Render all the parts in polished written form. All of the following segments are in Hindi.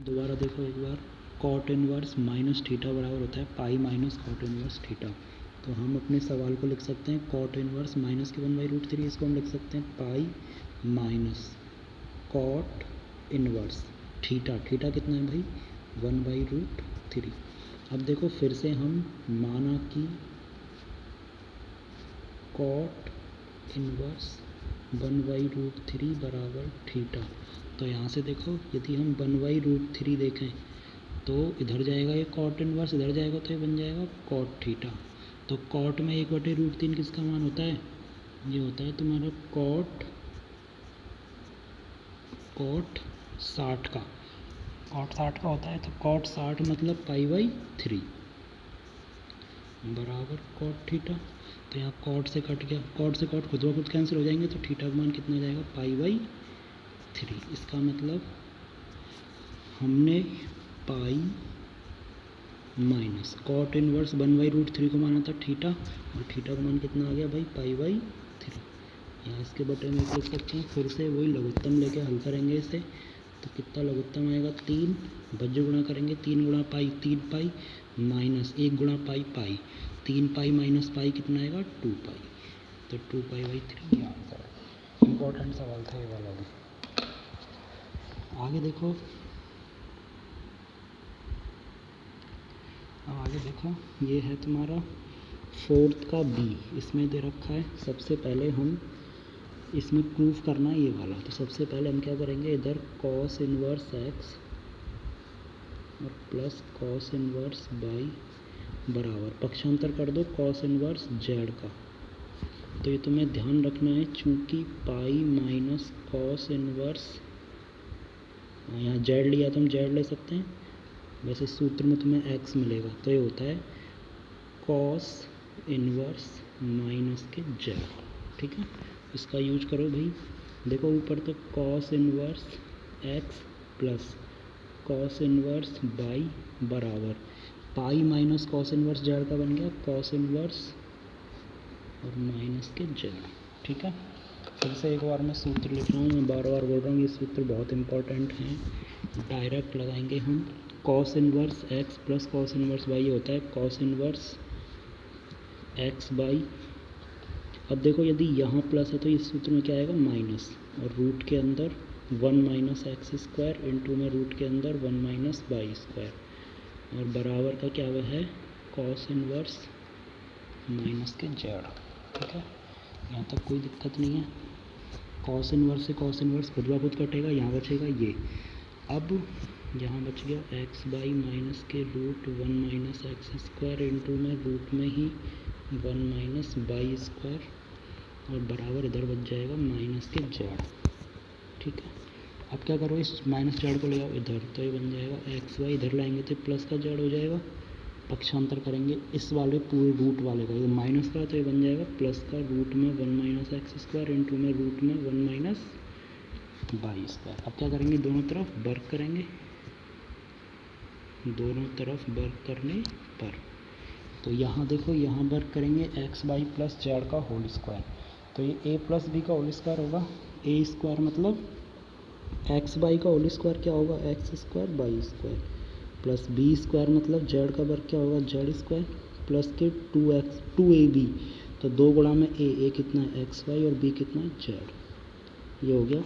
दोबारा देखो एक बार, कॉट इनवर्स माइनस थीटा बराबर होता है pi minus cot inverse theta. तो हम अपने सवाल को लिख सकते हैं कॉट इनवर्स माइनस के 1/√3, इसको हम लिख सकते हैं pi minus cot inverse theta. Theta कितना है भाई 1/√3। अब देखो फिर से हम माना कि कॉट इनवर्स 1/√3 बराबर थीटा। तो यहाँ से देखो यदि हम 1/√3 देखें तो इधर जाएगा ये कॉट इनवर्स, इधर जाएगा तो ये बन जाएगा कॉट थीटा। तो कॉट में 1/√3 किसका मान होता है, ये होता है तुम्हारा कॉट 60 का। कॉट 60 का होता है, तो कॉट 60 मतलब पाई/3 बराबर कॉट थीटा। तो यहाँ कॉट से कट गया, कॉट से कॉट खुद ब खुद कैंसिल हो जाएंगे, तो थीटा का मान कितना जाएगा पाई/3। इसका मतलब हमने पाई माइनस कॉट इनवर्स 1/√3 को माना था थीटा, और थीटा का मान कितना आ गया भाई पाई/3। यहाँ इसके बटे में लिख सकते हैं, फिर से वही लघुत्तम लेके हल करेंगे इसे। तो कितना लघुत्तम आएगा 3, बज्र गुणा करेंगे 3 गुणा पाई 3 पाई माइनस 1 गुणा पाई पाई, 3 पाई माइनस पाई कितना आएगा 2 पाई। तो 2 पाई/3 ये आंसर है। इम्पोर्टेंट सवाल था ये वाला भी। आगे देखो, अब आगे देखो ये है तुम्हारा 4th का बी, इसमें दे रखा है। सबसे पहले हम इसमें प्रूफ करना है ये वाला। तो सबसे पहले हम क्या करेंगे, इधर कॉस इनवर्स एक्स और प्लस कॉस इनवर्स बाई बराबर पक्षांतर कर दो कॉस इनवर्स जेड का। तो ये तुम्हें ध्यान रखना है, चूँकि पाई माइनस कॉस इनवर्स, यहाँ जेड लिया तो हम जेड ले सकते हैं, वैसे सूत्र में तुम्हें एक्स मिलेगा। तो ये होता है कॉस इनवर्स माइनस के जेड, ठीक है। इसका यूज करो भाई। देखो ऊपर तो cos inverse x plus cos inverse y बराबर pi minus cos inverse z का बन गया कॉस इनवर्स और माइनस के जेड, ठीक है। फिर से एक बार मैं सूत्र लिख रहा हूँ, मैं बार बार बोल रहा हूँ, ये सूत्र बहुत इंपॉर्टेंट हैं। डायरेक्ट लगाएंगे हम cos inverse x plus cos inverse by होता है कॉस इनवर्स एक्स बाई। अब देखो यदि यहाँ प्लस है तो इस सूत्र में क्या आएगा माइनस, और रूट के अंदर 1 माइनस एक्स स्क्वायर इंटू में रूट के अंदर 1 माइनस वाई स्क्वायर, और बराबर का क्या है कॉस इनवर्स माइनस के जेड, ठीक है। यहाँ तक कोई दिक्कत नहीं है। कॉस इनवर्स से कॉस इनवर्स खुद ब खुद कटेगा, यहाँ बचेगा ये। अब यहाँ बच गया एक्स बाई माइनस के root 1 minus x square into में रूट में ही 1 माइनस वाई स्क्वायर, और बराबर इधर बच जाएगा माइनस के जेड, ठीक है। अब क्या करो, इस माइनस जेड को ले आओ इधर, तो ये बन जाएगा एक्स वाई, इधर लाएंगे तो प्लस का जेड हो जाएगा। पक्षांतर करेंगे इस वाले पूरे रूट वाले का, ये माइनस का तो ये बन जाएगा प्लस का रूट में 1 माइनस एक्स स्क्वायर इंटू में रूट में 1 माइनस वाई स्क्वायर। अब क्या करेंगे, दोनों तरफ वर्क करेंगे, दोनों तरफ वर्क करने पर। तो यहाँ देखो, यहाँ वर्क करेंगे एक्स बाई प्लस जेड का होल स्क्वायर, तो ये ए प्लस बी का होल स्क्वायर होगा। ए स्क्वायर मतलब एक्स बाई का होल स्क्वायर क्या होगा x square by square, plus b square मतलब जेड का वर्ग क्या होगा जेड स्क्वायर, प्लस के 2ab, तो 2 गुणा में ए कितना है एक्स वाई और बी कितना है जेड। ये हो गया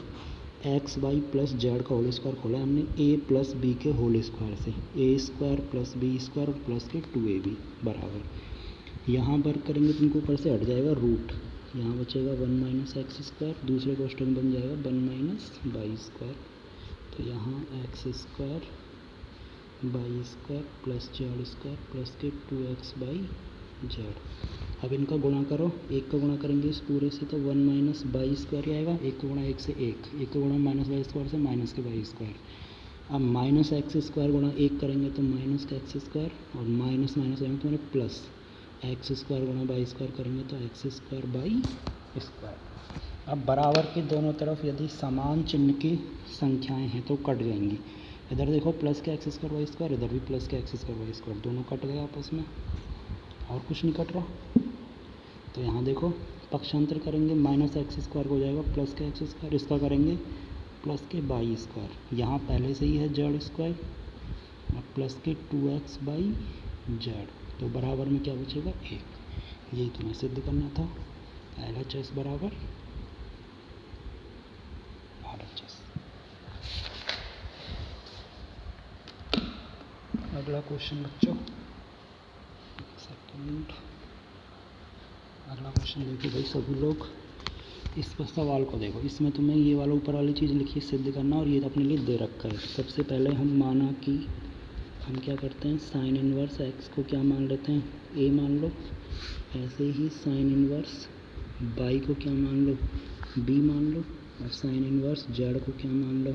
एक्स वाई प्लस जेड का होल स्क्वायर खोला हमने ए प्लस बी के होल स्क्वायर से, a square plus b square plus के 2ab बराबर। यहाँ वर्क करेंगे तो इनको ऊपर से हट जाएगा रूट, यहाँ बचेगा 1 माइनस एक्स स्क्वायर, दूसरे क्वेश्चन में बन जाएगा 1 माइनस वाई स्क्वायर। तो यहाँ x square by square plus Z square plus के 2x बाई जेड। अब इनका गुणा करो, एक का गुणा करेंगे इस पूरे से तो 1 माइनस बाई स्क्वायर ही आएगा, एक का गुणा एक से एक, एक का गुणा माइनस बाई स्क्वायर से माइनस के बाई स्क्वायर। अब माइनस एक्स स्क्वायर गुणा एक करेंगे तो माइनस का एक्स स्क्वायर, और माइनस माइनस आएंगे तो मेरे प्लस एक्स स्क्वायर गुणा बाई स्क्वायर करेंगे तो एक्स स्क्वायर बाई स्क्वायर। अब बराबर के दोनों तरफ यदि समान चिन्ह की संख्याएं हैं तो कट जाएंगी। इधर देखो प्लस के एक्स स्क्वायर वाई स्क्वायर, इधर भी प्लस के एक्स स्क्वायर वाई स्क्वायर, दोनों कट गए आपस में, और कुछ नहीं कट रहा। तो यहाँ देखो पक्षांतर करेंगे माइनस एक्स स्क्वायर हो जाएगा प्लस का एक्स स्क्वायर, इसका करेंगे प्लस के बाई स्क्वायर, यहाँ पहले से ही है जेड स्क्वायर, और प्लस के 2x बाई जेड, तो बराबर में क्या बचेगा 1। यही तुम्हें सिद्ध करना था। LHS बराबर RHS। अगला क्वेश्चन बच्चों, सेकंड, अगला क्वेश्चन देखो भाई सभी लोग, इस पर सवाल को देखो। इसमें तुम्हें ये वाला ऊपर वाली चीज़ लिखी सिद्ध करना, और ये अपने लिए दे रखा है। सबसे पहले हम माना कि हम क्या करते हैं, साइन इनवर्स एक्स को क्या मान लेते हैं, ए मान लो। ऐसे ही साइन इनवर्स बाई को क्या मान लो, बी मान लो। और साइन इनवर्स जेड को क्या मान लो,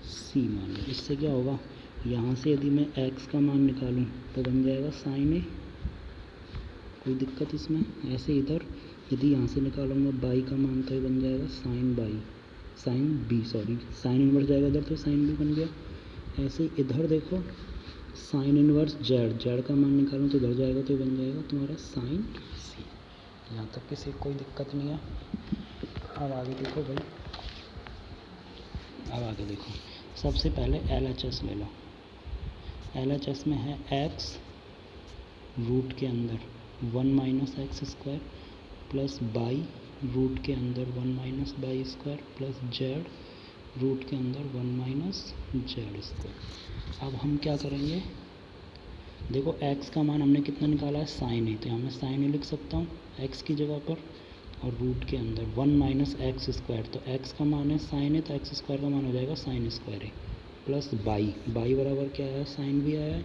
सी मान लो। इससे क्या होगा, यहाँ से यदि मैं एक्स का मान निकालूँ तो बन जाएगा साइन ए, कोई दिक्कत इसमें। ऐसे इधर यदि यहाँ से निकालूंगा बाई का मान तो ये बन जाएगा sine by, sine b, sorry sine inverse जाएगा इधर तो साइन बी बन गया। ऐसे इधर देखो साइन इनवर्स जेड, जेड का मान निकालूँ तो इधर जाएगा तो ये बन जाएगा तुम्हारा साइन सी। यहाँ तक किसी कोई दिक्कत नहीं है। अब आगे देखो भाई, अब आगे देखो, सबसे पहले LHS ले लो। LHS में है एक्स रूट के अंदर 1 minus x square plus by root के अंदर 1 minus by square plus z root के अंदर 1 माइनस जेड स्क्वायर। अब हम क्या करेंगे, देखो x का मान हमने कितना निकाला है, साइन ए, तो यहाँ मैं साइन ए लिख सकता हूँ x की जगह पर, और रूट के अंदर 1 माइनस एक्स स्क्वायर, तो x का मान है साइन ए, तो एक्स स्क्वायर का मान हो जाएगा sine square A, plus by, by बराबर क्या आया, साइन भी आया है,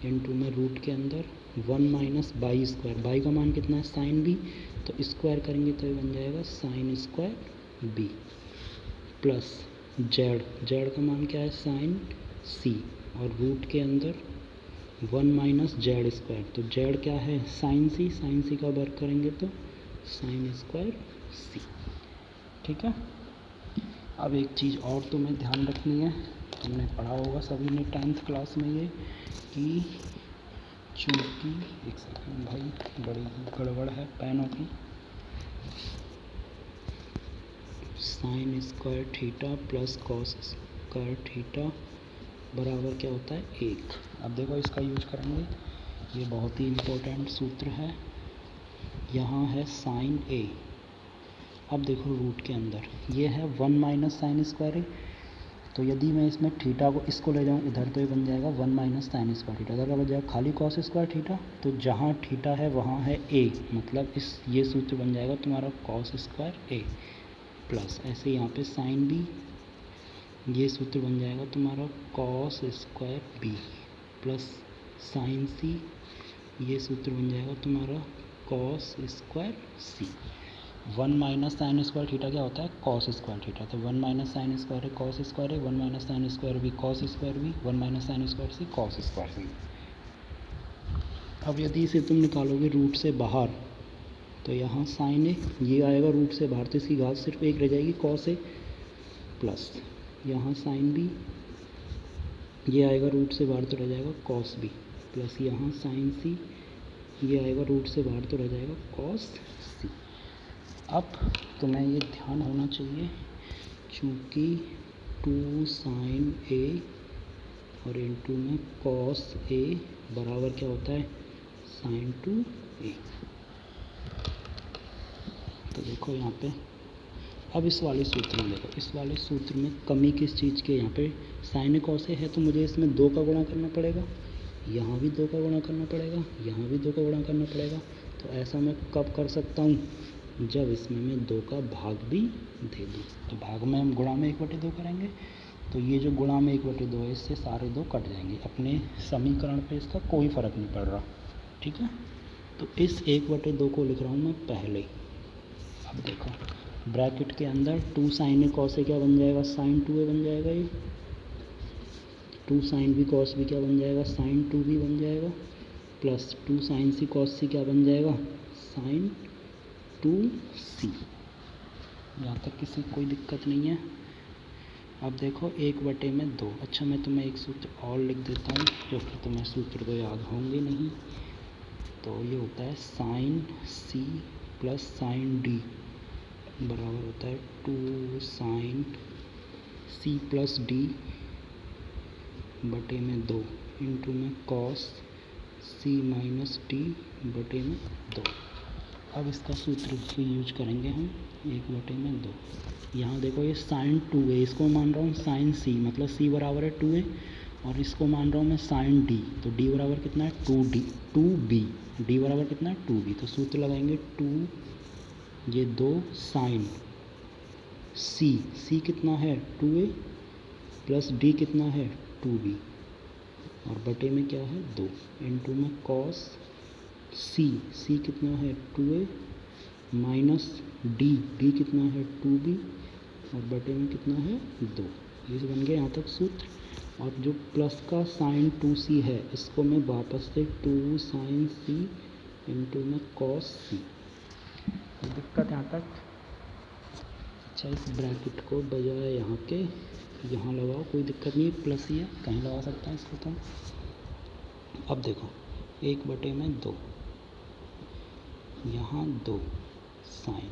इनटू में रूट के अंदर 1 माइनस बाई स्क्वायर, बाई का मान कितना है साइन बी, तो स्क्वायर करेंगे तो ये बन जाएगा sine square b, plus z, z का मान क्या है साइन सी, और रूट के अंदर 1 माइनस जेड स्क्वायर, तो जेड क्या है साइन सी, साइन सी का वर्ग करेंगे तो साइन स्क्वायर सी। ठीक है। अब एक चीज़ और तुम्हें ध्यान रखनी है, तुमने पढ़ा होगा सभी ने 10th क्लास में ये, कि चूँकि एक सेकंड भाई बड़ी ही गड़बड़ है पेनों की, sign square theta plus cos square theta बराबर क्या होता है 1। अब देखो इसका यूज करेंगे, ये बहुत ही इम्पोर्टेंट सूत्र है। यहाँ है साइन ए, अब देखो रूट के अंदर ये है 1 माइनस साइन स्क्वायर ए, तो यदि मैं इसमें थीटा को इसको ले जाऊँ इधर तो ये बन जाएगा 1 माइनस साइन स्क्वायर थीटा, इधर क्या बन जाएगा खाली कॉस स्क्वायर थीटा, तो जहाँ थीटा है वहाँ है ए, मतलब इस ये सूत्र बन जाएगा तुम्हारा कॉस स्क्वायर ए, प्लस ऐसे यहाँ पे साइन बी, ये सूत्र बन जाएगा तुम्हारा cos square b, plus sine c, ये सूत्र बन जाएगा तुम्हारा cos square c. 1 minus sine square theta क्या होता है कॉस स्क्वायर थीटा, तो 1 माइनस साइन स्क्वायर है कॉस स्क्वायर है, 1 minus sine square b cos square b, 1 minus sine square c cos square c. अब यदि इसे तुम निकालोगे रूट से बाहर तो यहाँ साइन ए, ये आएगा रूट से बाहर तो इसकी घात सिर्फ एक रह जाएगी कॉस ए, प्लस यहाँ साइन बी, ये आएगा रूट से बाहर तो रह जाएगा कॉस बी, प्लस यहाँ साइन सी, ये आएगा रूट से बाहर तो रह जाएगा कॉस सी। अब तुम्हें ये ध्यान होना चाहिए, चूँकि 2 साइन ए और इनटू में कॉस ए बराबर क्या होता है साइन 2 ए। तो देखो यहाँ पे, अब इस वाले सूत्र में देखो, इस वाले सूत्र में कमी किस चीज़ के, यहाँ पे साइन कॉस ए है तो मुझे इसमें 2 का गुणा करना पड़ेगा, यहाँ भी 2 का गुणा करना पड़ेगा, यहाँ भी 2 का गुणा करना पड़ेगा। तो ऐसा मैं कब कर सकता हूँ, जब इसमें मैं 2 का भाग भी दे दूँ। तो भाग में हम गुणा में 1/2 करेंगे, तो ये जो गुणा में 1/2 है इससे सारे 2 कट जाएंगे, अपने समीकरण पे इसका कोई फ़र्क नहीं पड़ रहा। ठीक है, तो इस 1/2 को लिख रहा हूँ मैं पहले। अब देखो ब्रैकेट के अंदर 2 साइन ए कॉस ए क्या बन जाएगा साइन 2 ए बन जाएगा, ये 2 साइन बी कॉस बी क्या बन जाएगा साइन 2 बी बन जाएगा, प्लस 2 साइन सी कॉस सी क्या बन जाएगा साइन 2 सी। यहाँ तक किसी कोई दिक्कत नहीं है। अब देखो 1/2। अच्छा मैं तुम्हें एक सूत्र और लिख देता हूँ, जो कि तुम्हें सूत्र तो याद होंगे नहीं। तो ये होता है sine C plus sine D बराबर होता है 2 साइन सी प्लस डी बटे में 2 इंटू में कॉस सी माइनस डी बटे में 2। अब इसका सूत्र यूज करेंगे हम 1 बटे में 2। यहाँ देखो ये साइन 2 है, इसको मान रहा हूँ साइन सी, मतलब सी बराबर है 2 है, और इसको मान रहा हूँ मैं साइन डी, तो डी बराबर कितना है 2b, डी बराबर कितना है 2b। तो सूत्र लगाएंगे 2 ये 2 साइन सी कितना है 2a प्लस डी कितना है 2b, और बटे में क्या है 2 इंटू में कॉस सी कितना है 2a माइनस डी कितना है 2b, और बटे में कितना है 2। ये बन गया यहाँ तक सूत्र। और जो प्लस का साइन 2c है इसको मैं वापस से 2 साइन c इंटू में कॉस सी। दिक्कत यहाँ तक। अच्छा, इस ब्रैकेट को बजाय यहाँ के यहाँ लगाओ, कोई दिक्कत नहीं है, प्लस ही है, कहीं लगा सकता है इसको तुम। अब देखो 1 बटे में 2, यहाँ 2 साइन,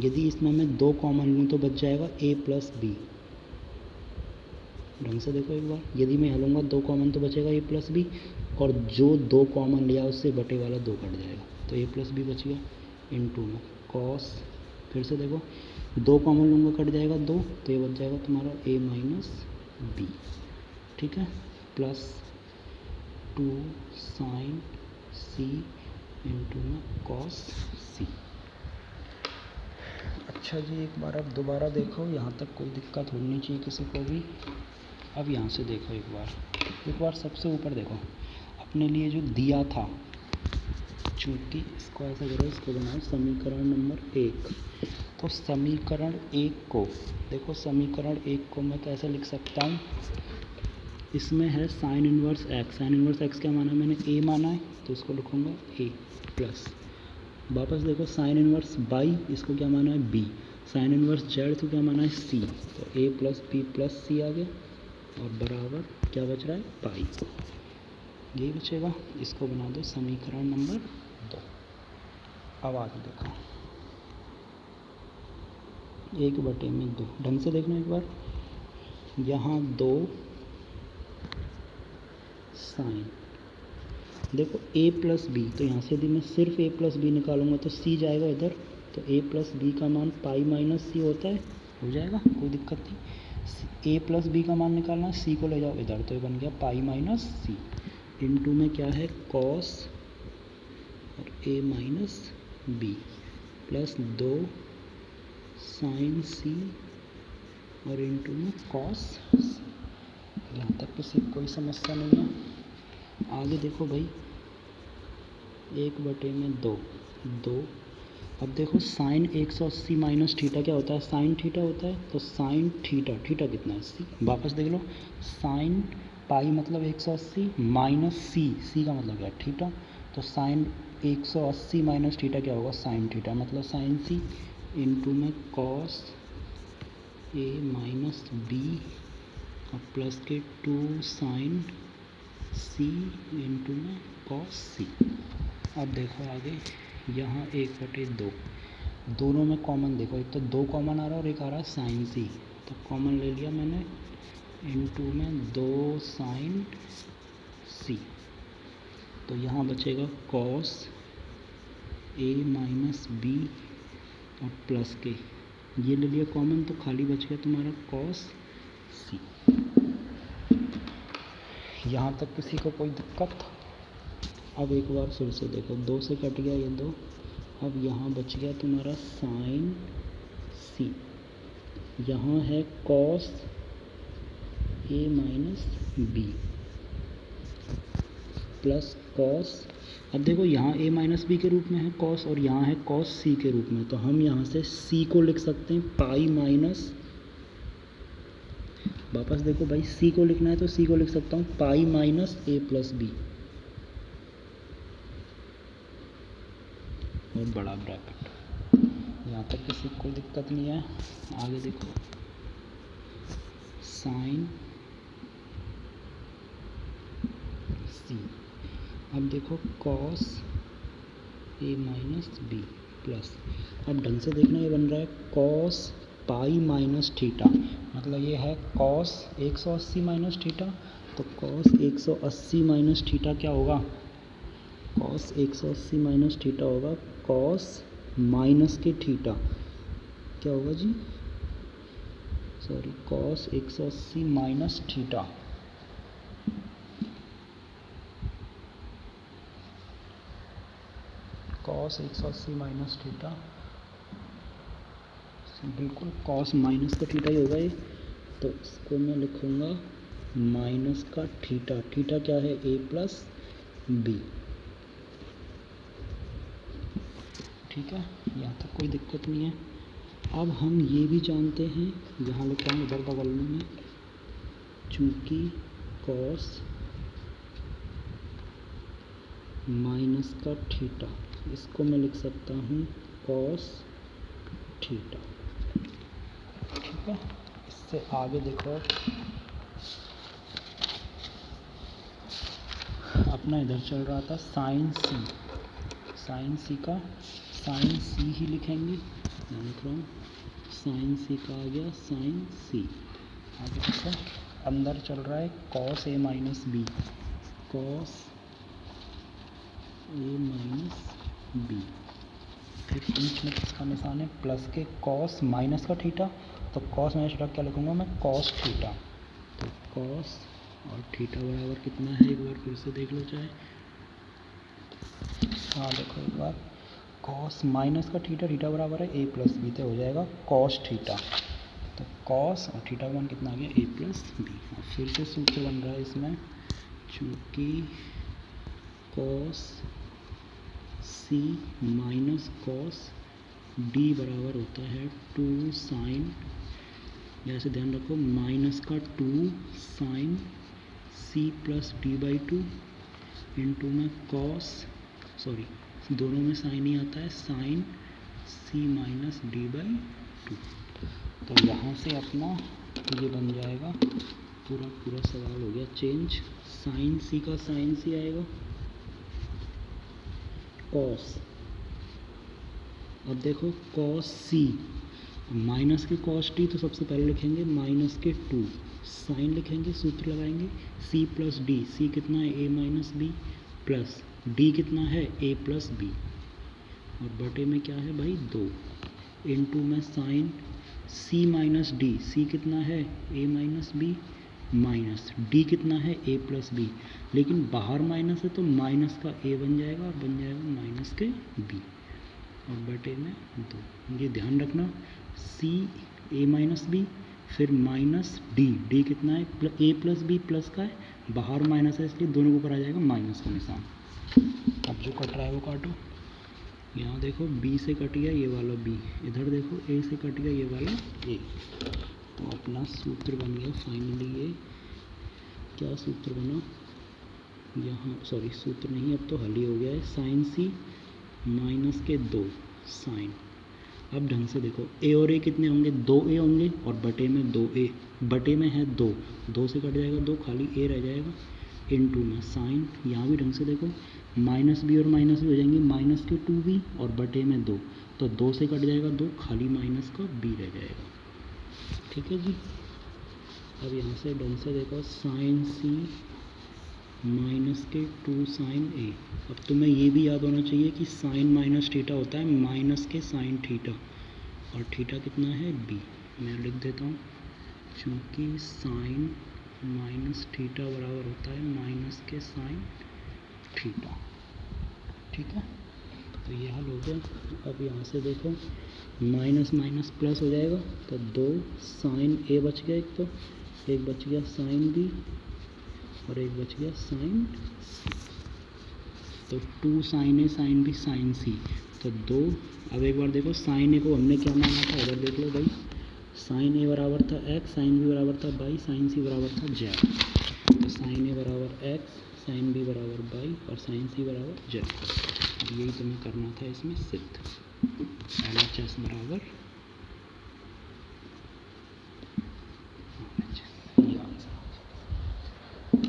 यदि इसमें मैं 2 कॉमन लूँ तो बच जाएगा a प्लस बी। ढंग से देखो एक बार, यदि मैं हलूँगा 2 कॉमन तो बचेगा a प्लस बी, और जो 2 कॉमन लिया उससे बटे वाला 2 कट जाएगा, तो a प्लस बी बच गया इंटू में कॉस, फिर से देखो 2 कॉमन लूँगा कट जाएगा 2, तो ये बच जाएगा तुम्हारा a माइनस बी, ठीक है, प्लस 2 साइन सी इंटू में कॉस सी। अच्छा जी, एक बार अब दोबारा देखो, यहाँ तक कोई दिक्कत होनी चाहिए किसी को भी। अब यहाँ से देखो एक बार सबसे ऊपर देखो, अपने लिए जो दिया था, चूँकि इसको ऐसा करो, इसको बनाओ समीकरण नंबर 1। तो समीकरण 1 को देखो, समीकरण 1 को मैं कैसे लिख सकता हूँ, इसमें है sine inverse x. Sine inverse x क्या माना है मैंने, a माना है, तो इसको लिखूँगा a प्लस, वापस देखो साइन इनवर्स बाई, इसको क्या माना है b, साइन इनवर्स जेड तो क्या माना है c, तो a plus b plus c आ गया, और बराबर क्या बच रहा है पाई, यही बचेगा। इसको बना दो समीकरण नंबर 2। अब आगे देखो 1 बटे में 2, ढंग से देखना एक बार, यहाँ 2 साइन, देखो a प्लस बी, तो यहाँ से यदि मैं सिर्फ a प्लस बी निकालूंगा तो c जाएगा इधर, तो a प्लस बी का मान पाई माइनस सी होता है, हो जाएगा, कोई दिक्कत नहीं। a प्लस बी का मान निकालना, c को ले जाओ इधर, तो ये बन गया पाई माइनस सी, इंटू में क्या है कॉस और a minus b plus 2 sine c और इंटू में कॉस सी। यहाँ तक किसी कोई समस्या नहीं है। आगे देखो भाई 1 बटे में 2, अब देखो साइन 180 माइनस थीटा क्या होता है, साइन थीटा होता है, तो साइन थीटा कितना है सी, वापस देख लो, साइन पाई मतलब 180 माइनस सी का मतलब क्या है थीटा, तो साइन 180 माइनस थीटा क्या होगा साइन थीटा, मतलब साइन सी इंटू में कॉस ए माइनस बी और प्लस के 2 साइन सी इंटू में कॉस सी। अब देखो आगे, यहाँ 1 बटे 2, दोनों में कॉमन देखो, एक तो 2 कॉमन आ रहा है और एक आ रहा है साइन सी, तो कॉमन ले लिया मैंने, इंटू में 2 साइन सी, तो यहाँ बचेगा कॉस ए माइनस बी और प्लस के, ये ले लिया कॉमन, तो खाली बच गया तुम्हारा कॉस सी। यहाँ तक किसी को कोई दिक्कत? अब एक बार फिर से देखो, 2 से कट गया ये 2, अब यहाँ बच गया तुम्हारा साइन सी, यहाँ है cos A minus b plus cos, अब देखो यहाँ a माइनस बी के रूप में है कॉस और यहाँ है कॉस सी के रूप में, तो हम यहाँ से c को लिख सकते हैं पाई माइनस, वापस देखो भाई c को लिखना है तो c को लिख सकता हूँ pi minus a plus b और बड़ा ब्रैकेट। यहाँ तक किसी को कोई दिक्कत नहीं है। आगे देखो साइन सी, अब देखो cos A minus b plus, अब ढंग से देखना, ये बन रहा है कॉस पाई माइनस थीटा, मतलब ये है कॉस 180 माइनस थीटा। तो कॉस 180 माइनस थीटा क्या होगा, कॉस 180 माइनस थीटा होगा कॉस माइनस के थीटा, क्या होगा जी, sorry, cos 180 minus theta, cos 180 minus theta, बिल्कुल कॉस माइनस का थीटा ही होगा ये। तो इसको मैं लिखूँगा माइनस का थीटा, थीटा क्या है ए प्लस बी, ठीक है, यहाँ तक कोई दिक्कत नहीं है। अब हम ये भी जानते हैं, यहाँ लिखा है इधर बगल में, चूँकि कॉस माइनस का थीटा, इसको मैं लिख सकता हूँ कॉस थीटा, ठीक है। इससे आगे देखो, अपना इधर चल रहा था साइन सी, साइन सी का साइन सी ही लिखेंगे, मैं लिख रहा हूँ साइन सी का आ गया साइन सी। आगे देखो अंदर चल रहा है cos A minus B, cos A minus B, फिर बीच में किसका निशान है प्लस के, कॉस माइनस का थीटा, तो कॉस माइनस थीटा क्या लिखूँगा मैं कॉस थीटा, तो कॉस और थीटा बराबर कितना है, एक बार फिर से देख लो चाहे, हाँ देखो एक बार, कॉस माइनस का थीटा, थीटा बराबर है ए प्लस बी, तो हो जाएगा कॉस थीटा, तो कॉस और थीटा का मान कितना आ गया ए प्लस बी। और फिर से सूत्र बन रहा है इसमें, चूँकि कॉस सी माइनस कॉस डी बराबर होता है 2 साइन, जैसे ध्यान रखो माइनस का 2 sine C plus D by 2 into में कॉस, सॉरी दोनों में साइन ही आता है, sine C minus D by 2। तो यहाँ से अपना ये बन जाएगा, पूरा पूरा सवाल हो गया चेंज, साइन सी का साइन सी आएगा, कॉस, अब देखो कॉस सी माइनस के कॉस टी, तो सबसे पहले लिखेंगे माइनस के 2 साइन लिखेंगे, सूत्र लगाएंगे सी प्लस डी, सी कितना है ए माइनस बी, प्लस डी कितना है ए प्लस बी, और बटे में क्या है भाई 2, इनटू में साइन सी माइनस डी, सी कितना है ए माइनस बी, माइनस डी कितना है ए प्लस बी, लेकिन बाहर माइनस है तो माइनस का ए बन जाएगा और बन जाएगा माइनस के बी, और बटे में 2, ये ध्यान रखना, सी ए माइनस बी, फिर माइनस डी, डी कितना है ए प्लस बी प्लस का है, बाहर माइनस है इसलिए दोनों के ऊपर आ जाएगा माइनस का निशान। अब जो कट रहा है वो काटो, यहाँ देखो बी से कट गया ये वाला बी, इधर देखो ए से कट गया ये वाला ए, तो अपना सूत्र बन गया फाइनली, ये क्या सूत्र बना यहाँ, सॉरी सूत्र नहीं अब तो हल ही हो गया है, साइन सी माइनस के 2 साइन, अब ढंग से देखो ए और ए कितने होंगे 2 ए होंगे, और बटे में 2 ए, बटे में है 2, 2 से कट जाएगा 2, खाली ए रह जाएगा, इनटू में साइन, यहाँ भी ढंग से देखो माइनस बी और माइनस भी हो जाएंगे, माइनस के 2b और बटे में 2, तो 2 से कट जाएगा 2, खाली माइनस का b रह जाएगा, ठीक है जी। अब यहाँ से ढंग से देखो साइन सी माइनस के 2 साइन ए, अब तुम्हें ये भी याद होना चाहिए कि साइन माइनस थीटा होता है माइनस के साइन थीटा, और थीटा कितना है बी, मैं लिख देता हूँ, चूँकि साइन माइनस थीटा बराबर होता है माइनस के साइन थीटा, ठीक है, तो ये हल हो गया। अब यहाँ से देखो माइनस माइनस प्लस हो जाएगा, तो 2 साइन ए बच गया, एक तो एक बच गया साइन बी और एक बच गया साइन सी, तो 2 साइन ए साइन बी साइन सी, तो 2, अब एक बार देखो साइन ए को हमने क्या माना था, इधर देख लो भाई, साइन ए बराबर था एक्स, साइन बी बराबर था बाई, साइन सी बराबर था जेड, तो साइन ए बराबर एक्स, साइन बी बराबर बाई और साइन सी बराबर जेड, यही तुम्हें करना था इसमें सिद्ध, LHS बराबर ये आंसर।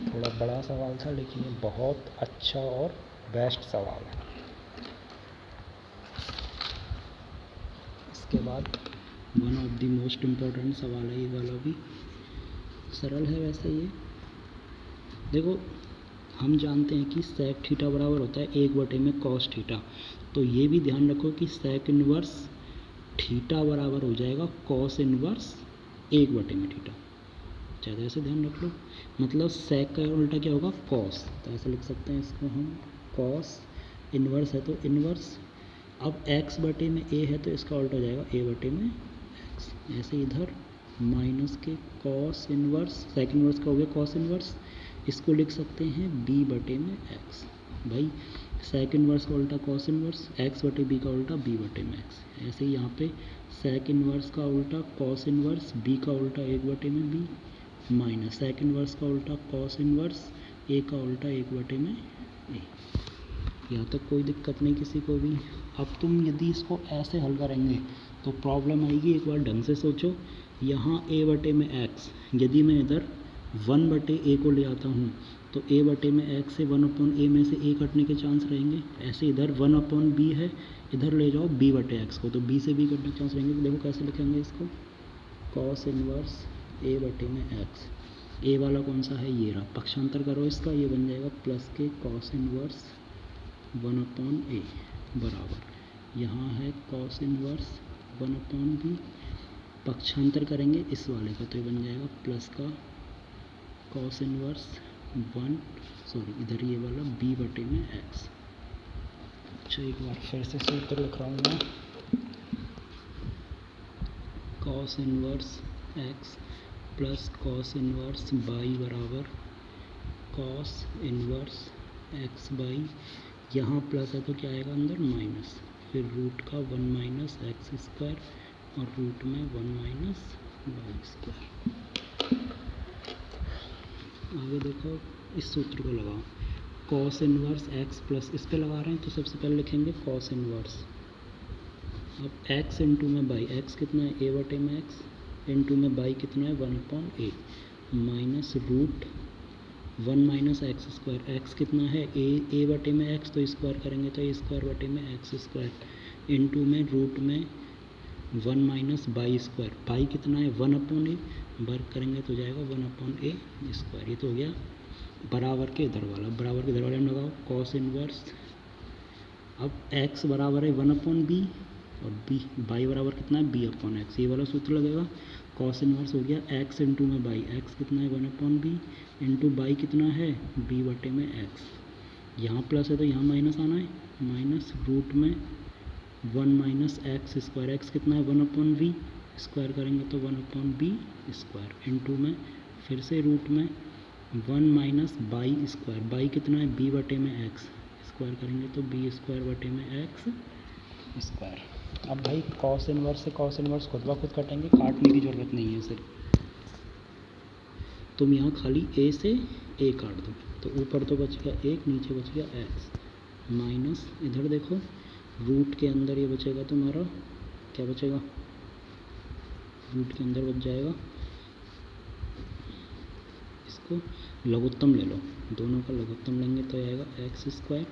थोड़ा बड़ा सवाल था लेकिन ये बहुत अच्छा और बेस्ट सवाल है। इसके बाद one of the most important सवाल है ये वाला भी, सरल है वैसे ये। देखो हम जानते हैं कि सेक थीटा बराबर होता है 1 में कॉस थीटा, तो ये भी ध्यान रखो कि सेक इनवर्स थीटा बराबर हो जाएगा कॉस इनवर्स 1 में थीटा, ज़्यादा ऐसे ध्यान रख लो। मतलब सेक का उल्टा क्या होगा, कॉस, तो ऐसे लिख सकते हैं इसको हम, कॉस इनवर्स है तो इनवर्स, अब x बटे में a है तो इसका उल्टा हो जाएगा a बटे में x, ऐसे इधर माइनस के कॉस इनवर्स, सेक इनवर्स का हो गया कॉस इनवर्स, इसको लिख सकते हैं b बटे में x। भाई सेक इनवर्स का उल्टा कॉस इनवर्स, x बटे b का उल्टा b बटे में x। ऐसे ही यहाँ पे सेक इनवर्स का उल्टा कॉस इनवर्स, b का उल्टा 1 बटे में b, माइनस सेक इनवर्स का उल्टा कॉस इनवर्स, a का उल्टा 1 बटे में a। यहाँ तक कोई दिक्कत नहीं किसी को भी। अब तुम यदि इसको ऐसे हल करेंगे तो प्रॉब्लम आएगी, एक बार ढंग से सोचो। यहाँ a बटे में x, यदि मैं इधर 1 बटे a को ले आता हूँ तो a बटे में x से 1/a में से a कटने के चांस रहेंगे। ऐसे इधर 1/b है, इधर ले जाओ b बटे x को, तो b से b कटने के चांस रहेंगे। देखो कैसे लिखेंगे इसको, कॉस इनवर्स a बटे में x, a वाला कौन सा है, ये रहा, पक्षांतर करो इसका, ये बन जाएगा प्लस के कॉस इनवर्स 1/a बराबर, यहाँ है कॉस इनवर्स 1/b, पक्षांतर करेंगे इस वाले का तो ये बन जाएगा प्लस का कॉस इनवर्स इधर ये वाला b बटे में x। अच्छा एक बार फिर से सूत्र लिख रहा हूँ मैं, cos inverse x plus cos inverse y बराबर कॉस इनवर्स x बाई, यहाँ प्लस है तो क्या आएगा अंदर माइनस, फिर रूट का 1 माइनस एक्स स्क्वायर और रूट में 1 माइनस वाई स्क्वायर। आगे देखो इस सूत्र को लगाओ, कॉस इनवर्स x प्लस, इस पे लगा रहे हैं तो सबसे पहले लिखेंगे कॉस इनवर्स, अब x इंटू में बाई, x कितना है a बटे में x, इंटू में बाई कितना है 1/a, minus root 1 minus x square, x कितना है a बटे में x तो स्क्वायर करेंगे तो a स्क्वायर बटे में एक्स स्क्वायर, इंटू में रूट में 1 माइनस बाई स्क्वायर, बाई कितना है 1/a, वर्ग करेंगे तो जाएगा 1/a स्क्वायर। ये तो हो गया बराबर के इधर वाला, बराबर के इधर वाले में लगाओ कॉस इनवर्स, अब x बराबर है 1/b और b, बाई बराबर कितना है b/x, ये वाला सूत्र लगेगा। कॉस इनवर्स हो गया x इंटू में बाई, x कितना है 1/b इंटू बाई कितना है b बटे में x, यहाँ प्लस है तो यहाँ माइनस आना है, माइनस रूट में 1 माइनस एक्स स्क्वायर, x कितना है 1/v, स्क्वायर करेंगे तो 1/b स्क्वायर, इंटू में फिर से रूट में 1 माइनस बाई स्क्वायर, बाई कितना है b बटे में x, स्क्वायर करेंगे तो b स्क्वायर बटे में x स्क्वायर। अब भाई कॉस इनवर्स से कॉस इनवर्स खुद ब खुद कटेंगे, काटने की ज़रूरत नहीं है सिर्फ, तुम यहाँ खाली a से a काट दो तो ऊपर तो बच गया 1, नीचे बच गया x, माइनस इधर देखो रूट के अंदर ये बचेगा तुम्हारा, क्या बचेगा, रूट के अंदर बच जाएगा, इसको लघुत्तम ले लो, दोनों का लघुत्तम लेंगे तो आएगा एक्स स्क्वायर,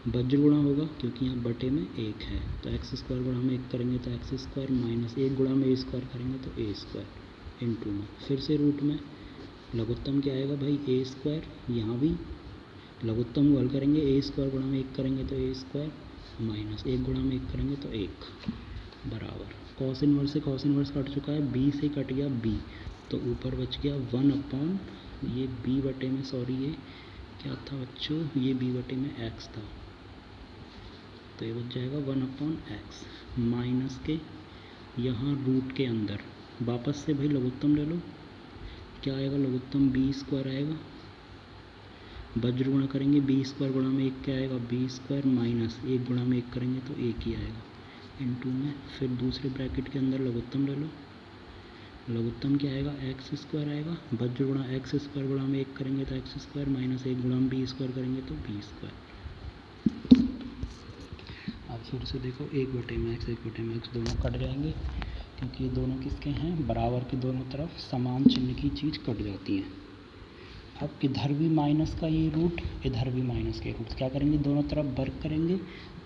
वज्र गुणा होगा क्योंकि यहाँ बटे में 1 है तो एक्स स्क्वायर गुणा में 1 करेंगे तो एक्स स्क्वायर, माइनस 1 गुणा में a स्क्वायर करेंगे तो a स्क्वायर, इंटू में फिर से रूट में लघुत्तम क्या आएगा भाई a स्क्वायर, यहाँ भी लघुत्तम को हल करेंगे, a स्क्वायर गुणा में 1 करेंगे तो a स्क्वायर, माइनस 1 गुणा में 1 करेंगे तो 1 बराबर, कॉस इनवर्स से कॉस इनवर्स कट चुका है, b से कट गया b तो ऊपर बच गया 1/, ये b बटे में, ये क्या था बच्चों, ये b बटे में x था तो ये बच जाएगा 1/x, माइनस के यहाँ रूट के अंदर वापस से भाई लघुत्तम ले लो, क्या आएगा लघुत्तम b स्क्वायर आएगा, वज्र गुणा करेंगे b स्क्वायर गुणा में 1 क्या आएगा b स्क्वायर, माइनस 1 गुणा में 1 करेंगे तो 1 ही आएगा, इंटू में फिर दूसरे ब्रैकेट के अंदर लघुत्तम ले लो, लघुत्तम क्या आएगा एक्स स्क्वायर आएगा, वज्र गुणा एक्स स्क्वायर गुणा में 1 करेंगे तो एक्स स्क्वायर, माइनस 1 गुणा में b स्क्वायर करेंगे तो b स्क्वायर। अब फिर से देखो 1/x 1/x दोनों कट जाएंगे क्योंकि ये दोनों किसके हैं, बराबर के दोनों तरफ समान चिन्ह की चीज़ कट जाती है। अब इधर भी माइनस का ये रूट, इधर भी माइनस के रूट, क्या करेंगे दोनों तरफ वर्क करेंगे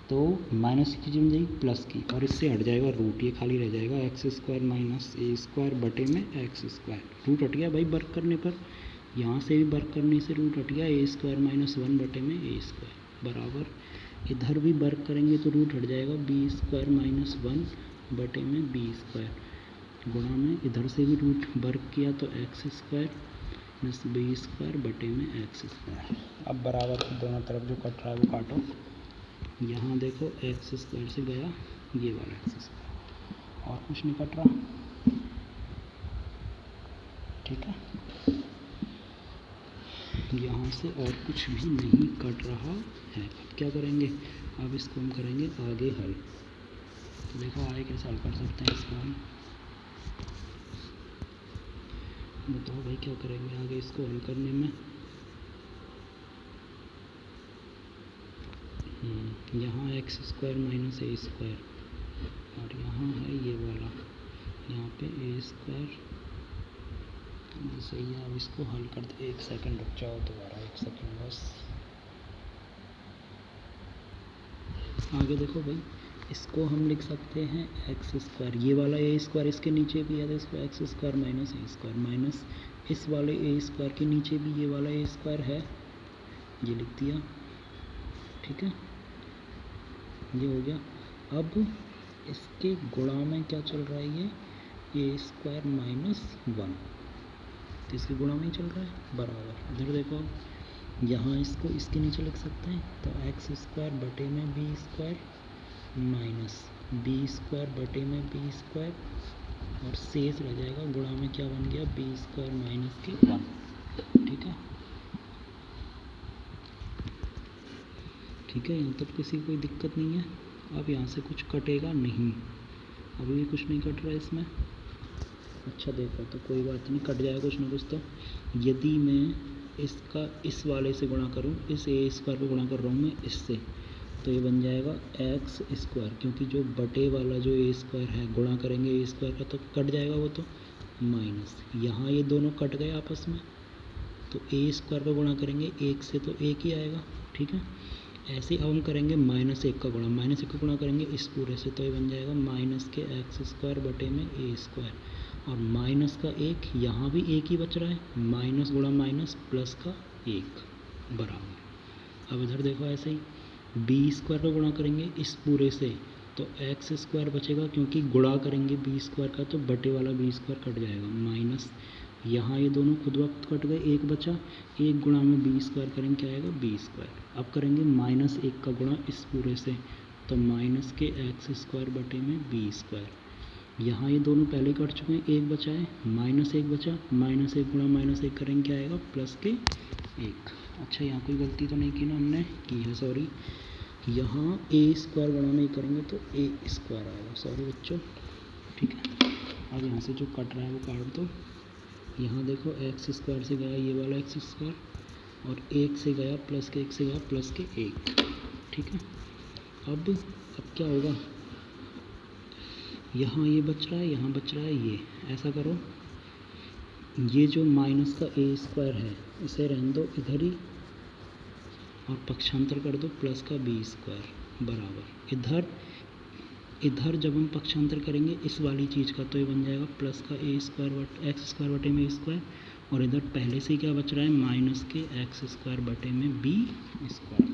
तो माइनस की चीज़ बन जाएगी प्लस की, और इससे हट जाएगा रूट, ये खाली रह जाएगा एक्स स्क्वायर माइनस ए स्क्वायर बटे में एक्स स्क्वायर। रूट हट गया भाई वर्क करने पर, यहाँ से भी वर्क करने से रूट हट गया, ए स्क्वायर माइनस 1 बटे में ए स्क्वायर बराबर, इधर भी वर्क करेंगे तो रूट हट जाएगा बी स्क्वायर माइनस 1 बटे में बी स्क्वायर गुणा में इधर से भी रूट वर्क किया तो x square minus b square बटे में एक्स स्क्वायर। अब बराबर की दोनों तरफ जो कट रहा है वो काटो, यहाँ देखो एक्स स्क्वायर से गया ये वाला एक्स स्क्वायर, और कुछ नहीं कट रहा, ठीक है, यहाँ से और कुछ भी नहीं कट रहा है। अब क्या करेंगे, अब इसको हम करेंगे आगे हल, तो देखो आगे कैसे हल कर सकते हैं इसको हम, बताओ भाई क्या करेंगे आगे इसको हल करने में। यहाँ एक्स स्क्वायर माइनस ए स्क्वायर, और यहाँ है ये वाला, यहाँ पे ए स्क्वायर, सही है। अब इसको हल कर दे, एक सेकंड रुक जाओ, दोबारा एक सेकंड बस। आगे देखो भाई, इसको हम लिख सकते हैं एक्स स्क्वायर, ये वाला ए स्क्वायर इसके नीचे भी है तो इसको एक्स स्क्वायर माइनस ए स्क्वायर, माइनस इस वाले ए स्क्वायर के नीचे भी ये वाला ए स्क्वायर है, ये लिख दिया, ठीक है, ये हो गया। अब इसके गुणा में क्या चल रहा है, ये ए स्क्वायर माइनस 1, तो इसके गुणा में ही चल रहा है बराबर, इधर देखो यहाँ इसको इसके नीचे लिख सकते हैं तो एक्स स्क्वायर बटे में b square minus b square बटे में बी स्क्वायर, और शेष रह जाएगा गुणा में क्या बन गया बी स्क्वायर माइनस के 1, ठीक है, ठीक है, यहाँ तक किसी कोई दिक्कत नहीं है। अब यहाँ से कुछ कटेगा नहीं, अभी भी कुछ नहीं कट रहा है इसमें, अच्छा देखो तो कोई बात नहीं, कट जाएगा कुछ ना कुछ। तो यदि मैं इसका इस वाले से गुणा करूँ, इस ए स्क्वायर को गुणा कर रहा हूँ मैं इससे, तो ये बन जाएगा एक्स स्क्वायर, क्योंकि जो बटे वाला जो ए स्क्वायर है गुणा करेंगे ए स्क्वायर का तो कट जाएगा वो, तो माइनस यहाँ ये दोनों कट गए आपस में, तो ए स्क्वायर का गुणा करेंगे एक से तो एक ही आएगा, ठीक है। ऐसे अब हम करेंगे माइनस 1 का गुणा, माइनस 1 का गुणा करेंगे इस पूरे से, तो ये बन जाएगा माइनस के एक्स स्क्वायर बटे में ए स्क्वायर, और माइनस का 1, यहाँ भी 1 ही बच रहा है, माइनस गुणा माइनस प्लस का 1 बराबर। अब इधर देखो ऐसे ही बी स्क्वायर का गुणा करेंगे इस पूरे से, तो एक्स स्क्वायर बचेगा, क्योंकि गुणा करेंगे बी स्क्वायर का तो बटे वाला बी स्क्वायर कट जाएगा, माइनस यहाँ ये दोनों खुद वक्त कट गए, एक बचा, एक गुणा में बी स्क्वायर करेंगे क्या आएगा बी स्क्वायर। अब करेंगे माइनस 1 का गुणा इस पूरे से, तो माइनस के एक्स स्क्वायर बटे में बी स्क्वायर, यहाँ ये दोनों पहले कट चुके हैं, एक बचा है, माइनस 1 बचा, माइनस 1 गुणा माइनस 1 करेंगे क्या आएगा प्लस के 1। अच्छा यहाँ कोई गलती तो नहीं की ना हमने, की है सॉरी, यहाँ ए स्क्वायर गुणा नहीं करेंगे तो ए स्क्वायर आएगा, सॉरी बच्चों, ठीक है। अब यहाँ से जो कट रहा है वो काट दो, यहाँ देखो एक्स स्क्वायर से गया ये वाला एक्स स्क्वायर, और 1 से गया प्लस के 1 से गया प्लस के 1, ठीक है। अब क्या होगा, यहाँ ये बच रहा है, यहाँ बच रहा है, ये ऐसा करो, ये जो माइनस का ए स्क्वायर है इसे रहने दो इधर ही, और पक्षांतर कर दो प्लस का बी स्क्वायर बराबर, इधर जब हम पक्षांतर करेंगे इस वाली चीज़ का तो ये बन जाएगा प्लस का ए स्क्वायर बट एक्स स्क्वायर बटे में ए स्क्वायर, और इधर पहले से क्या बच रहा है माइनस के एक्स स्क्वायर बटे में बी स्क्वायर।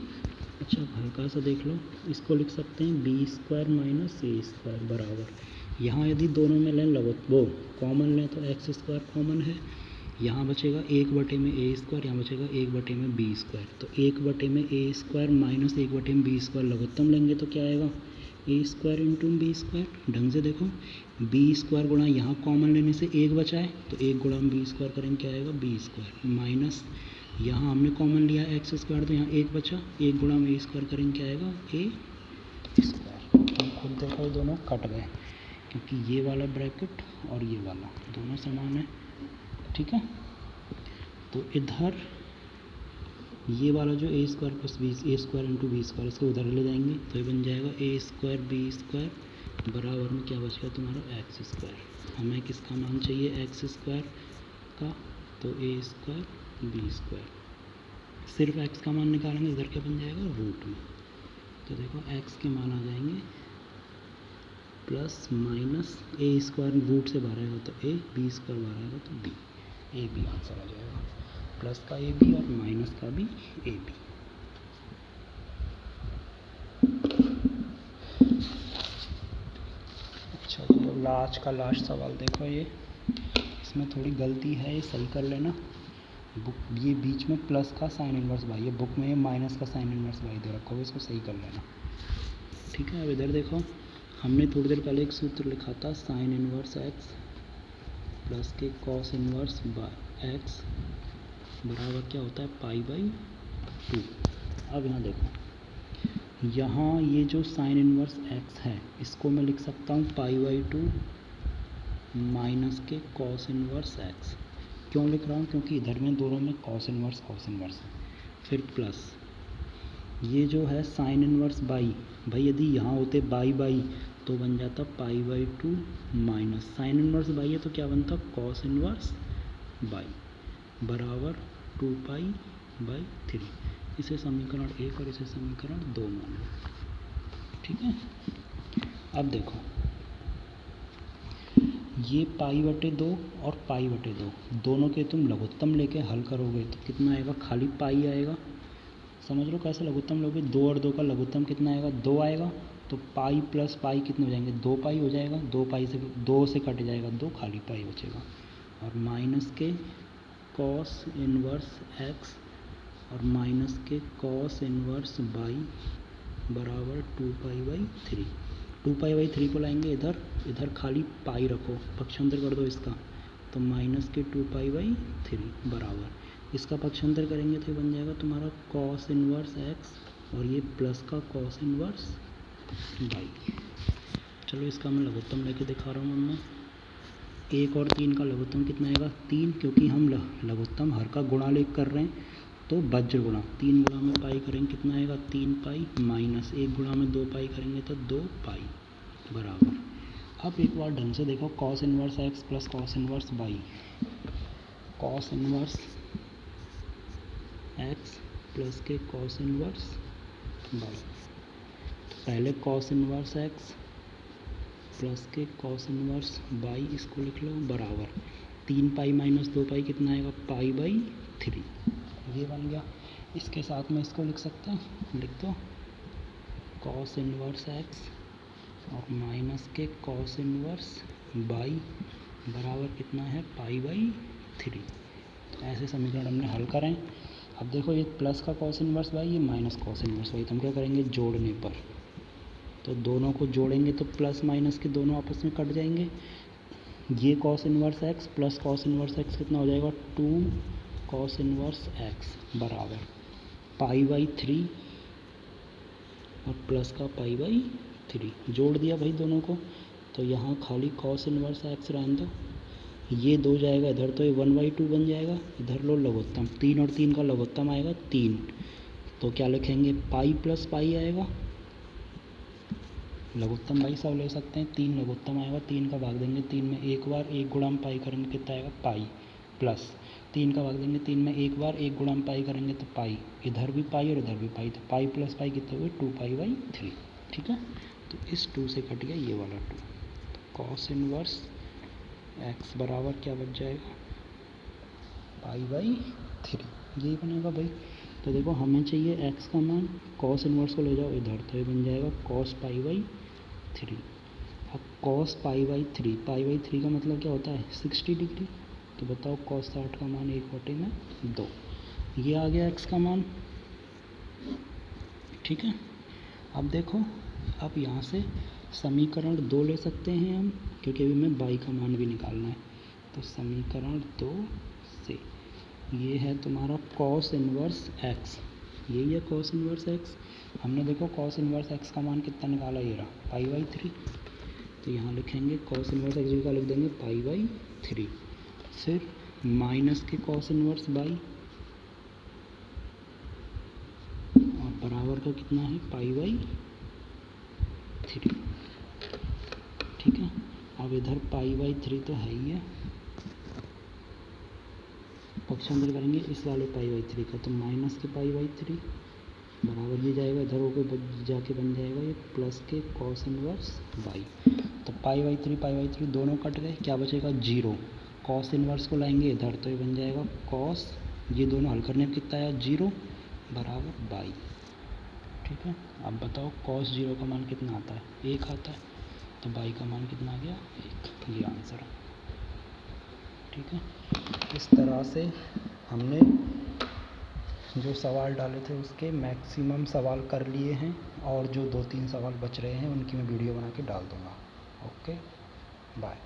अच्छा हल्का सा देख लो, इसको लिख सकते हैं बी स्क्वायर माइनस ए स्क्वायर बराबर, यहाँ यदि दोनों में लें वो कॉमन लें तो एक्स स्क्वायर कॉमन है, यहाँ बचेगा 1 बटे में ए स्क्वायर, यहाँ बचेगा 1 बटे में बी स्क्वायर, तो 1 बटे में ए स्क्वायर माइनस 1 बटे में बी स्क्वायर लघुत्तम लेंगे तो क्या आएगा ए स्क्वायर इंटू बी स्क्वायर। ढंग से देखो, बी स्क्वायर गुणा यहाँ कॉमन लेने से 1 बचा है तो 1 गुणा बी स्क्वायर करेंगे क्या आएगा बी स्क्वायर, माइनस यहाँ हमने कॉमन लिया एक्स स्क्वायर तो यहाँ 1 बचा, 1 गुणा में ए स्क्वायर करेंगे क्या आएगा ए स्क्वायर। हम खुद देखो दोनों कट गए, क्योंकि ये वाला ब्रैकेट और ये वाला दोनों समान है, ठीक है। तो इधर ये वाला जो ए स्क्वायर प्लस बी ए स्क्वायर इंटू बी स्क्वायर इसको उधर ले जाएंगे तो ये बन जाएगा ए स्क्वायर बी स्क्वायर बराबर में क्या बच गया तुम्हारा एक्स स्क्वायर। हमें किसका मान चाहिए एक्स स्क्वायर का, तो ए स्क्वायर बी स्क्वायर। सिर्फ एक्स का मान निकालेंगे, इधर क्या बन जाएगा, रूट में। तो देखो एक्स के मान आ जाएंगे प्लस माइनस ए स्क्वायर, रूट से बाहर आएगा तो ए, बी स्क्वायर बाहर आएगा तो बी, ए बी आंसर आ जाएगा। प्लस का ए बी और माइनस का भी ए बी। अच्छा जी, अब लास्ट का लास्ट सवाल देखो, ये इसमें थोड़ी गलती है, ये सही कर लेना। बुक ये बीच में प्लस का साइन इनवर्स बाई है, बुक में ये माइनस का साइन इनवर्स बाई दे रखा होगा, इसको सही कर लेना। ठीक है, अब इधर देखो, हमने थोड़ी देर पहले एक सूत्र लिखा था, साइन इनवर्स एक्स प्लस के कॉस इनवर्स एक्स बराबर क्या होता है, पाई बाई 2। अब यहाँ देखो, यहाँ ये जो साइन इनवर्स एक्स है इसको मैं लिख सकता हूँ पाई बाई 2 माइनस के कॉस इनवर्स एक्स। क्यों लिख रहा हूँ, क्योंकि इधर में दोनों में कॉस इनवर्स है। फिर प्लस ये जो है साइन इनवर्स बाई, भाई यदि यहाँ होते बाई बाई तो बन जाता pi by 2 minus sine inverse by है तो क्या बनता, कॉस इनवर्स बाई बराबर 2 पाई बाई 3। इसे समीकरण 1 और इसे समीकरण 2 मान लो। ठीक है, अब देखो ये पाई बटे 2 और पाई बटे 2 दोनों के तुम लघुत्तम लेके हल करोगे तो कितना आएगा, खाली पाई आएगा। समझ लो कैसे लघुत्तम लोगे, 2 और 2 का लघुत्तम कितना आएगा, 2 आएगा। तो पाई प्लस पाई कितने हो जाएंगे, 2 पाई हो जाएगा। 2 से कट जाएगा 2, खाली पाई बचेगा। और माइनस के कॉस इनवर्स एक्स और माइनस के कॉस इनवर्स बाई बराबर 2 पाई बाई 3। 2 पाई बाई 3 को लाएंगे इधर, इधर खाली पाई रखो, पक्षांतर कर दो इसका, तो माइनस के 2 पाई बाई 3 बराबर इसका पक्षांतर करेंगे तो बन जाएगा तुम्हारा कॉस इनवर्स एक्स और ये प्लस का कॉस इनवर्स बाई। चलो इसका मैं लघुत्तम लेके दिखा रहा हूँ। मैं 1 और 3 का लघुत्तम कितना आएगा, 3, क्योंकि हम लघुत्तम हर का गुणा लेकर कर रहे हैं तो वज्र गुणा, 3 गुणा में पाई करेंगे कितना आएगा, 3 पाई माइनस 1 गुणा में 2 पाई करेंगे तो 2 पाई बराबर। अब एक बार ढंग से देखो, cos inverse x plus cos inverse by, cos inverse x plus के कॉस इनवर्स बाई। तो पहले कॉस इनवर्स एक्स प्लस के कॉस इनवर्स बाई, इसको लिख लो बराबर 3 पाई माइनस 2 पाई कितना आएगा, पाई बाई 3। ये बन गया। इसके साथ में इसको लिख सकते हैं, लिख दो कॉस इनवर्स एक्स और माइनस के कॉस इनवर्स बाई बराबर कितना है, पाई बाई 3। तो ऐसे समीकरण हमने हल करें। अब देखो ये प्लस का कॉस इनवर्स बाई, ये माइनस कॉस इनवर्स बाई, तो हम क्या करेंगे, जोड़ने पर तो दोनों को जोड़ेंगे तो प्लस माइनस के दोनों आपस में कट जाएंगे। ये cos inverse x plus cos inverse x कितना हो जाएगा, 2 कॉस इनवर्स एक्स बराबर पाई बाई 3 और प्लस का पाई बाई 3। जोड़ दिया भाई दोनों को, तो यहाँ खाली कॉस इनवर्स एक्स रहने दो, ये 2 जाएगा इधर तो ये 1/2 बन जाएगा। इधर लो लघुत्तम, 3 और 3 का लघुत्तम आएगा 3, तो क्या लिखेंगे, पाई प्लस पाई आएगा। लघुत्तम भाई सब ले सकते हैं, 3 लघुत्तम आएगा, 3 का भाग देंगे 3 में एक बार, 1 गुणा में पाई करेंगे कितना आएगा, पाई प्लस 3 का भाग देंगे 3 में एक बार, 1 गुणा में पाई करेंगे तो पाई, इधर भी पाई और इधर भी पाई, तो पाई प्लस पाई कितने हुए, 2 पाई बाई 3। ठीक है, तो इस 2 से कट गया ये वाला 2, तो कॉस इनवर्स एक्स बराबर क्या बच जाएगा, पाई बाई 3। यही बनेगा भाई। तो देखो हमें चाहिए एक्स का मान, कॉस इनवर्स को ले जाओ इधर, तो ये बन जाएगा कॉस पाई बाई 3। अब cos pi by 3, pi by 3 का मतलब क्या होता है, 60 डिग्री। तो बताओ कॉस 60 का मान 1/2। ये आ गया एक्स का मान। ठीक है, अब देखो, अब यहाँ से समीकरण 2 ले सकते हैं हम, क्योंकि अभी हमें बाई का मान भी निकालना है। तो समीकरण 2 से ये है तुम्हारा कॉस इनवर्स एक्स, यही है कॉस इनवर्स एक्स। हमने देखो कॉस इनवर्स एक्स का मान कितना निकाला, ये रहा पाई बाई 3। तो यहाँ लिखेंगे कॉस इनवर्स एक्स का लिख देंगे पाई बाई 3, फिर माइनस के कॉस इनवर्स बाई और बराबर का कितना है, पाई बाई 3। ठीक है, अब इधर पाई बाई 3 तो है ही है, पक्षांतर करेंगे इस वाले पाई/3 का, तो माइनस के पाई/3 बराबर ये जाएगा, इधर होकर जाके बन जाएगा ये प्लस के कॉस इनवर्स बाई। तो पाई/3 दोनों कट गए, क्या बचेगा 0। कॉस इनवर्स को लाएंगे इधर तो ये बन जाएगा कॉस, ये दोनों हल करने में कितना आया 0 बराबर बाई। ठीक है, अब बताओ कॉस 0 का मान कितना आता है, 1 आता है, तो बाई का मान कितना आ गया 1, ये आंसर है। ठीक है, इस तरह से हमने जो सवाल डाले थे उसके मैक्सिमम सवाल कर लिए हैं, और जो 2-3 सवाल बच रहे हैं उनकी मैं वीडियो बना के डाल दूँगा। Okay, bye.